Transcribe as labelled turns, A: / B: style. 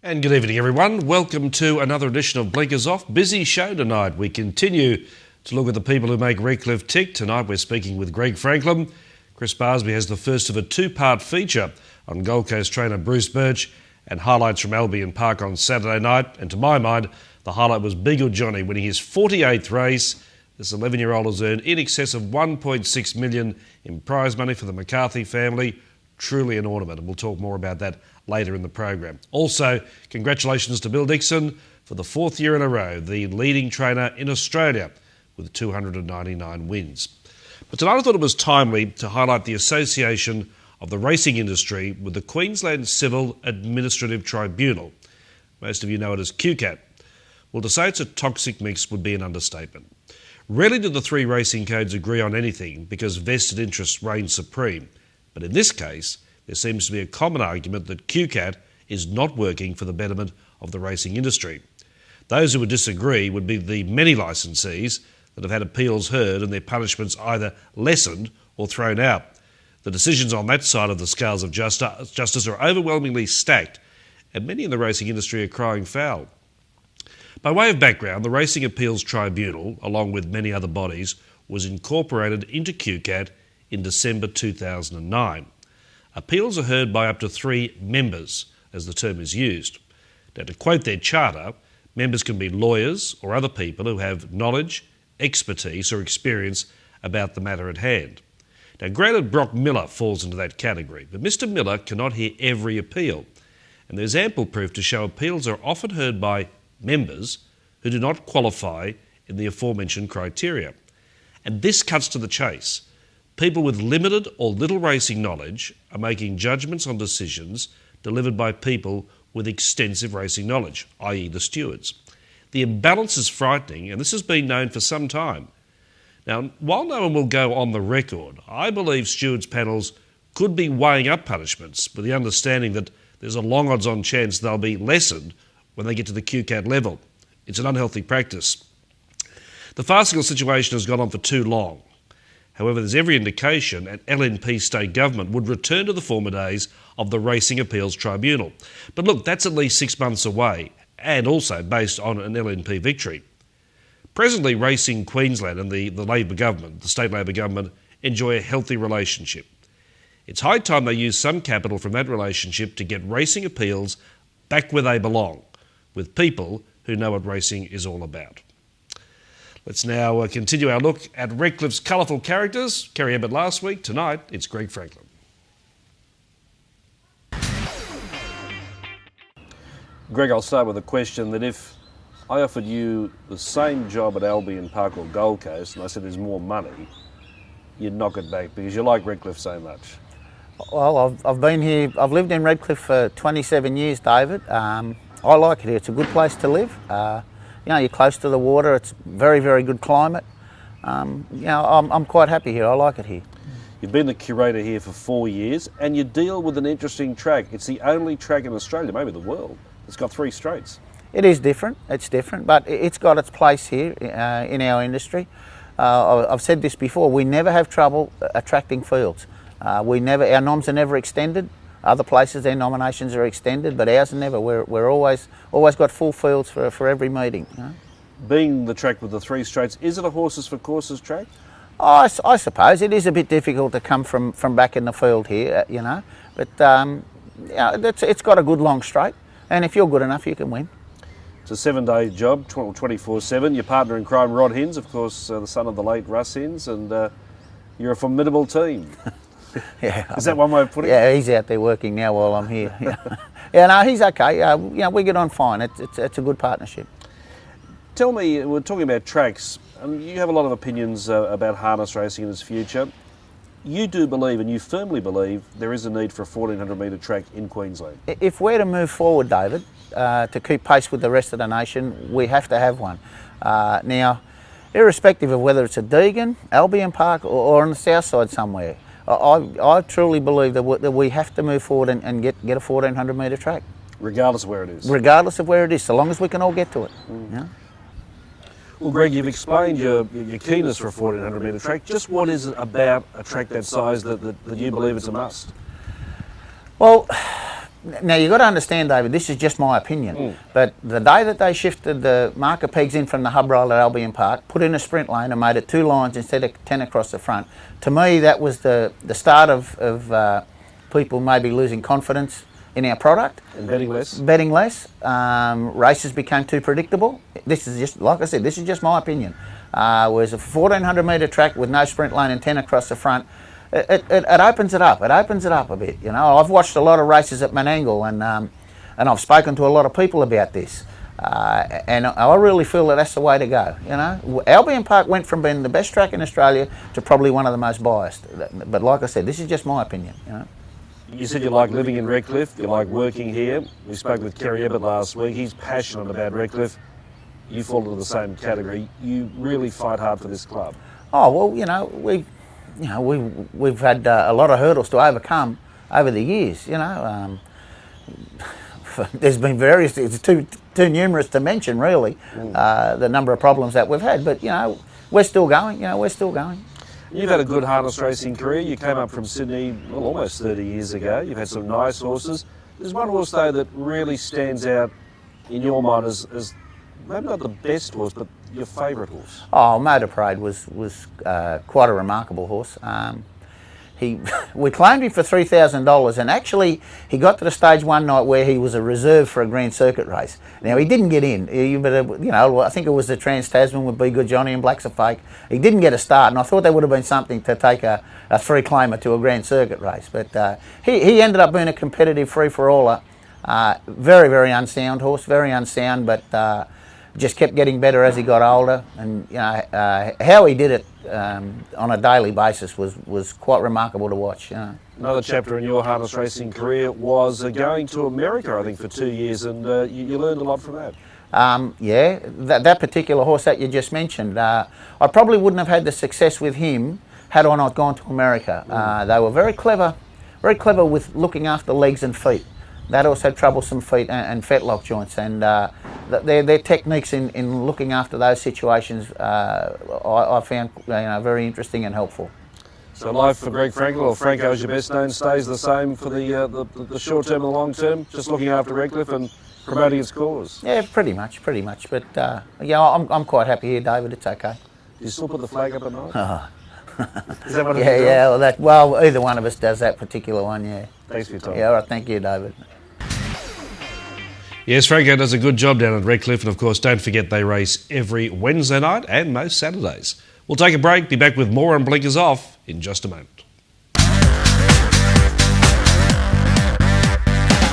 A: And good evening, everyone. Welcome to another edition of Blinkers Off. Busy show tonight. We continue to look at the people who make Redcliffe tick. Tonight we're speaking with Greg Franklin. Chris Barsby has the first of a two-part feature on Gold Coast trainer Bruce Birch and highlights from Albion Park on Saturday night. And to my mind, the highlight was Beagle Johnny winning his 48th race. This 11-year-old has earned in excess of $1.6 million in prize money for the McCarthy family. Truly an ornament, and we'll talk more about that later in the program. Also, congratulations to Bill Dixon for the fourth year in a row, the leading trainer in Australia with 299 wins. But tonight I thought it was timely to highlight the association of the racing industry with the Queensland Civil Administrative Tribunal. Most of you know it as QCAT. Well, to say it's a toxic mix would be an understatement. Rarely do the three racing codes agree on anything because vested interests reign supreme. But in this case, there seems to be a common argument that QCAT is not working for the betterment of the racing industry. Those who would disagree would be the many licensees that have had appeals heard and their punishments either lessened or thrown out. The decisions on that side of the scales of justice are overwhelmingly stacked, and many in the racing industry are crying foul. By way of background, the Racing Appeals Tribunal, along with many other bodies, was incorporated into QCAT in December 2009. Appeals are heard by up to 3 members, as the term is used. Now, to quote their charter, members can be lawyers or other people who have knowledge, expertise or experience about the matter at hand. Now, granted, Brock Miller falls into that category, but Mr Miller cannot hear every appeal, and there's ample proof to show appeals are often heard by members who do not qualify in the aforementioned criteria. And this cuts to the chase. People with limited or little racing knowledge are making judgments on decisions delivered by people with extensive racing knowledge, i.e. the stewards. The imbalance is frightening, and this has been known for some time. Now, while no one will go on the record, I believe stewards panels could be weighing up punishments with the understanding that there's a long odds-on chance they'll be lessened when they get to the QCAT level. It's an unhealthy practice. The farcical situation has gone on for too long. However, there's every indication an LNP state government would return to the former days of the Racing Appeals Tribunal. But look, that's at least 6 months away, and also based on an LNP victory. Presently, Racing Queensland and the Labor government, the state Labor government, enjoy a healthy relationship. It's high time they use some capital from that relationship to get racing appeals back where they belong, with people who know what racing is all about. Let's now continue our look at Redcliffe's colourful characters. Kerry Abbott last week. Tonight, it's Greg Franklin. Greg, I'll start with a question that if I offered you the same job at Albion Park or Gold Coast and I said there's more money, you'd knock it back because you like Redcliffe so much.
B: Well, I've been here, I've lived in Redcliffe for 27 years, David. I like it here. It's a good place to live. You know, you're close to the water. It's very, very good climate. You know, I'm quite happy here. I like it here.
A: You've been the curator here for 4 years, and you deal with an interesting track. It's the only track in Australia, maybe the world, that's got 3 straights.
B: It is different. It's different, but it's got its place here in our industry. I've said this before. We never have trouble attracting fields. Our noms are never extended. Other places, their nominations are extended, but ours are never. We're always got full fields for every meeting. You know? Being
A: the track with the 3 straights, is it a horses for courses track?
B: I suppose it is a bit difficult to come from back in the field here, you know. But yeah, it's got a good long straight, and if you're good enough, you can win.
A: It's a 7-day job, 24/7. Your partner in crime, Rod Hinds, of course, the son of the late Russ Hinds, and you're a formidable team.
B: Yeah,
A: is that one way of putting it?
B: Yeah, he's out there working now while I'm here. Yeah, no, he's okay. You know, we get on fine. It's a good partnership.
A: Tell me, we're talking about tracks. You have a lot of opinions about harness racing in its future. You do believe, and you firmly believe, there is a need for a 1400 metre track in Queensland.
B: If we're to move forward, David, to keep pace with the rest of the nation, we have to have one. Now, irrespective of whether it's at Deagon, Albion Park, or on the south side somewhere, I truly believe that we have to move forward and get a 1400 metre track.
A: Regardless of where it is?
B: Regardless of where it is, so long as we can all get to it. Yeah?
A: Well, Greg, you've explained your keenness for a 1400 metre track. Just what is it about a track that size that you believe it's a must?
B: Well, Now, you've got to understand, David, this is just my opinion, but the day that they shifted the marker pegs in from the hub rail at Albion Park, put in a sprint lane and made it 2 lines instead of 10 across the front, to me that was the start of people maybe losing confidence in our product.
A: And betting less.
B: Betting less. Races became too predictable. This is just, like I said, this is just my opinion. Whereas a 1400 metre track with no sprint lane and 10 across the front, it opens it up. It opens it up a bit. You know, I've watched a lot of races at Menangle, and I've spoken to a lot of people about this. And I really feel that that's the way to go. You know, Albion Park went from being the best track in Australia to probably one of the most biased. But like I said, this is just my opinion. You know.
A: You said you like living in Redcliffe, you like working here. We spoke with Kerry Ebbett last week. He's passionate about Redcliffe. You fall into the same category. You really fight hard for this club. Oh
B: well, we've had a lot of hurdles to overcome over the years. You know, there's been various. It's too numerous to mention, really, the number of problems that we've had. But you know, we're still going. You know, we're still going.
A: You've had a good harness racing career. You came up from Sydney almost 30 years ago. You've had some nice horses. There's one horse, though, that really stands out in your mind as maybe not the best horse, but your favourite horse.
B: Oh, Motor Parade was quite a remarkable horse. We claimed him for $3,000, and actually he got to the stage one night where he was a reserve for a Grand Circuit race. Now he didn't get in, but you know, I think it was the Trans-Tasman with Be Good Johnny and Black's a Fake. He didn't get a start, and I thought there would have been something to take a 3-claimer to a Grand Circuit race. But he ended up being a competitive free-for-aller. Very, very unsound horse, very unsound, but just kept getting better as he got older. And you know, how he did it on a daily basis was quite remarkable to watch. You know.
A: Another chapter in your harness racing career was going to America, I think, for 2 years, and you learned a lot from that.
B: Yeah, that particular horse that you just mentioned, I probably wouldn't have had the success with him had I not gone to America. They were very clever with looking after legs and feet. That horse had troublesome feet and fetlock joints, and their techniques in looking after those situations I found very interesting and helpful.
A: So life for Greg Franklin, or Franco as you're best known, stays the same for the short term and the long term, just looking after Redcliffe and promoting its cause?
B: Yeah, pretty much. But yeah, I'm quite happy here, David. It's okay.
A: Do you still put the flag up at night?
B: Oh.
A: Is that what it
B: is? Yeah. Well, either one of us does that particular one. Yeah.
A: Thanks for your time.
B: Yeah. All right. Thank you, David.
A: Yes, Franco does a good job down at Redcliffe, and of course, don't forget they race every Wednesday night and most Saturdays. We'll take a break. Be back with more on Blinkers Off in just a moment.